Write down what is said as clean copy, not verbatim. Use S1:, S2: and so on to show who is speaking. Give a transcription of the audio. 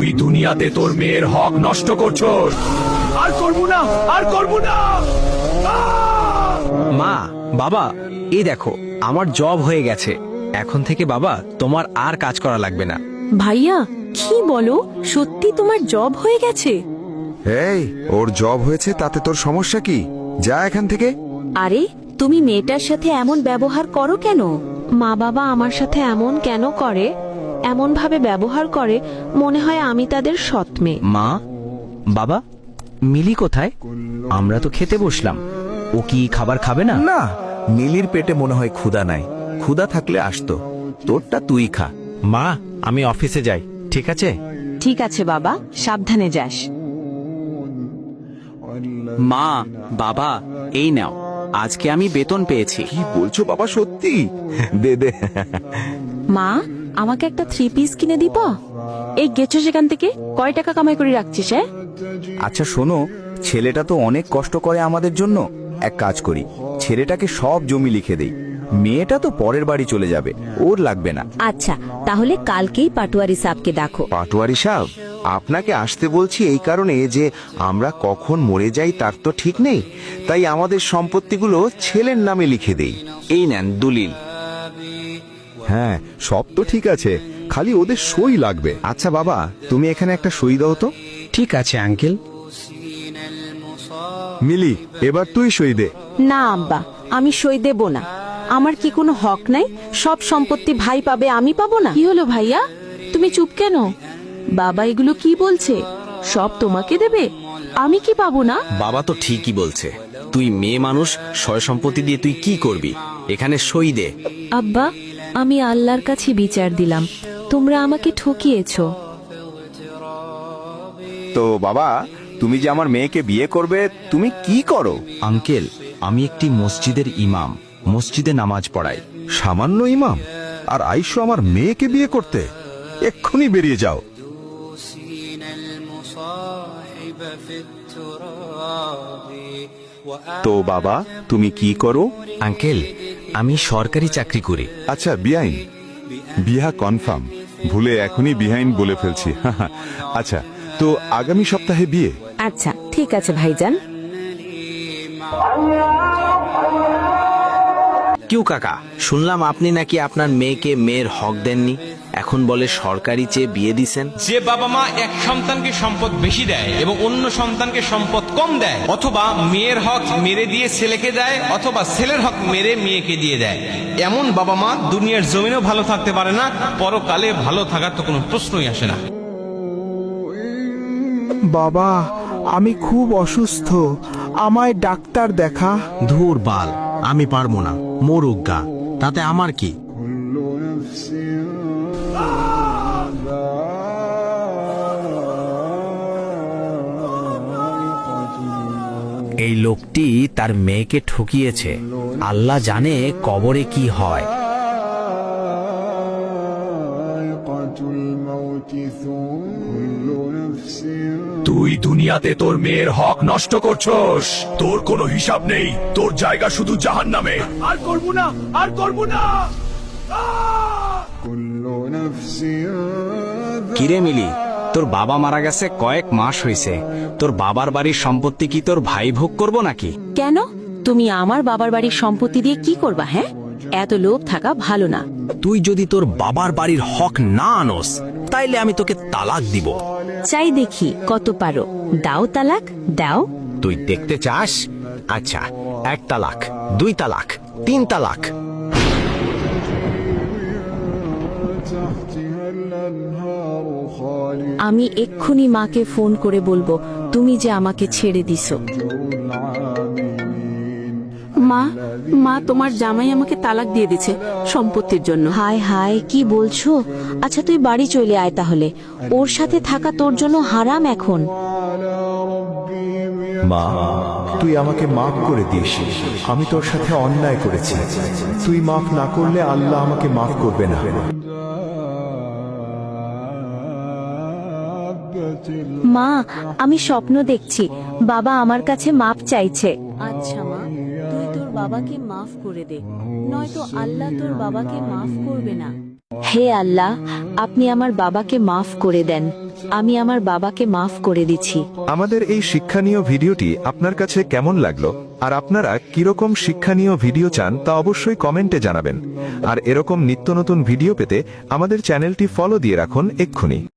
S1: তুই দুনিয়াতে তোর মেয়ের হক নষ্ট করছস। আর করবো না, আর করবো না।
S2: মা, বাবা, এই দেখো আমার জব হয়ে গেছে। এখন থেকে বাবা তোমার আর কাজ করা লাগবে না।
S3: ভাইয়া, কি বলো? সত্যি তোমার জব হয়ে গেছে?
S4: এই, ওর জব হয়েছে তাতে তোর সমস্যা কি? যা এখান থেকে।
S3: আরে, তুমি মেয়েটার সাথে এমন ব্যবহার করো কেন? মা বাবা আমার সাথে এমন কেন করে? এমন ভাবে ব্যবহার করে মনে হয় আমি তাদের সৎ মেয়ে।
S2: মা, বাবা, মিলি কোথায়? আমরা তো খেতে বসলাম। ও কি খাবার খাবে না?
S5: না, মিলির পেটে মনে হয় ক্ষুধা নাই। ক্ষুধা থাকলে আসতো। তোরটা তুই খা।
S2: মা, আমি অফিসে যাই, ঠিক আছে?
S3: ঠিক আছে বাবা, সাবধানে যাস।
S2: মা, বাবা, এই নাও, আজকে আমি বেতন পেয়েছি।
S5: কি বলছো বাবা, সত্যি? দে দে।
S3: মা, আমাকে একটা 3 পিস কিনে দিবা? এই গেছো সেখান থেকে, কয় টাকা কামাই করে রাখছিস?
S5: আচ্ছা শোনো, ছেলেটা তো অনেক কষ্ট করে আমাদের জন্য। এক কাজ করি, ছেলেটাকে সব জমি লিখে দেই। মেয়েটা তো পরের বাড়ি চলে যাবে, ওর লাগবে না।
S3: আচ্ছা, তাহলে কালকেই পাটোয়ারি সাহেবকে ডাকো।
S6: পাটোয়ারি সাহেব, আপনাকে আসতে বলছি এই কারণে যে আমরা কখন মরে যাই তার তো ঠিক নেই, তাই আমাদের সম্পত্তিগুলো ছেলের নামে লিখে দেই।
S2: এই নেন দলিল।
S4: হ্যাঁ, সব তো ঠিক আছে, খালি ওদের সই লাগবে।
S6: আচ্ছা বাবা, তুমি এখানে একটা সই দাও তো।
S2: ঠিক আছে আঙ্কেল।
S4: মিলি, এবার তুই সই দে।
S3: না আব্বা, আমি সই দেব না। আমার কি কোনো হক নাই? সব সম্পত্তি ভাই পাবে, আমি পাবো না? কি হলো ভাইয়া, তুমি চুপ কেন? বাবা এগুলো কি বলছে? সব তোমাকে দেবে, আমি কি পাবো না?
S2: বাবা তো ঠিকই বলছে। তুই মেয়ে মানুষ, সয় সম্পত্তি দিয়ে তুই কি করবি? এখানে সই দে।
S3: আব্বা, আমি আল্লাহর কাছে বিচার দিলাম, তোমরা আমাকে ঠকিয়েছো।
S5: তো বাবা, তুমি যে আমার মেয়েকে বিয়ে করবে, তুমি কি করো?
S2: আঙ্কেল, আমি একটি মসজিদের ইমাম, মসজিদে নামাজ পড়াই।
S4: সামান্য ইমাম, আর আইসো আমার মেয়েকে বিয়ে করতে? এক্ষুনি বেরিয়ে যাও।
S5: তো বাবা, তুমি কি করো?
S2: আঙ্কেল, আমি সরকারি চাকরি করি।
S4: আচ্ছা বিয়াইন, বিয়া কনফার্ম। ভুলে এখনই বিহাইন বলে ফেলছি। আচ্ছা, তো আগামী সপ্তাহে বিয়ে?
S3: আচ্ছা ঠিক আছে ভাইজান।
S2: কিউ কাকা, শুনলাম আপনি নাকি আপনার মেয়েকে মেয়ের হক দেননি, এখন বলে সরকারি চেয়ে বিয়ে দিছেন।
S7: যে বাবা মা এক সন্তানকে সম্পদ বেশি দেয় এবং অন্য সন্তানকে সম্পদ কম দেয়, অথবা মেয়ের হক মেরে দিয়ে ছেলেকে দেয়, অথবা ছেলের হক মেরে মেয়েকে দিয়ে দেয়, এমন বাবা মা দুনিয়ার জমিনেও ভালো থাকতে পারে না, পরকালে ভালো থাকার তো কোনো প্রশ্নই আসে না।
S8: বাবা, আমি খুব অসুস্থ, আমায় ডাক্তার দেখা।
S2: ধুর বাল, আমি পারবো না, মোরুগা, তাতে আমার কি? এই লোকটি তার মেয়েকে ঠকিয়েছে। আল্লাহ জানে কবরে কি হয়।
S1: তুই দুনিয়াতে তোর মেয়ের হক নষ্ট করছস। তোর কোনো হিসাব নেই, তোর জায়গা শুধু জাহান্নামে। আর করবো না, আর করবো না।
S2: কিরে মিলি, তোর বাবা মারা গেছে কয়েক মাস হয়েছে, তোর বাবার বাড়ির সম্পত্তি কি তোর ভাই ভোগ করবো নাকি?
S3: কেন? তুমি আমার বাবার বাড়ির সম্পত্তি দিয়ে কি করবা? হ্যাঁ, এত লোভ থাকা ভালো না।
S2: তুই যদি তোর বাবার বাড়ির হক না আনস, তাইলে আমি তোকে তালাক দিব।
S3: চাই দেখি কত পারো, দাও তালাক, দাও।
S2: তুই দেখতে চাস? আচ্ছা, 1 তালাক, 2 তালাক, 3 তালাক।
S3: আমি এক্ষুনি মাকে ফোন করে বলবো তুমি যে আমাকে ছেড়ে দিছো। মা, মা, তোমার জামাই আমাকে তালাক দিয়ে দিছে সম্পত্তির জন্য। হায় হায়, কি বলছো? আচ্ছা তুই বাড়ি চলে আয় তাহলে, ওর সাথে থাকা তোর জন্য হারাম এখন।
S5: মা, তুই আমাকে মাফ করে দিস। আমি তোর সাথে অন্যায় করেছি। তুই মাফ না করলে আল্লাহ আমাকে মাফ করবে না।
S3: মা, আমি স্বপ্ন দেখছি, বাবা আমার কাছে মাপ চাইছে। আচ্ছা মা, তুই তোর বাবাকে মাফ করে দে, নয়তো আল্লাহ তোর বাবাকে মাফ করবে না। হে আল্লাহ, আপনি আমার বাবাকে মাফ করে দেন। আমি আমার বাবাকে মাফ করে দিচ্ছি।
S9: আমাদের এই শিক্ষণীয় ভিডিওটি আপনার কাছে কেমন লাগলো আর আপনারা কিরকম শিক্ষণীয় ভিডিও চান তা অবশ্যই কমেন্টে জানাবেন। আর এরকম নিত্য নতুন ভিডিও পেতে আমাদের চ্যানেলটি ফলো দিয়ে রাখুন এক্ষুনি।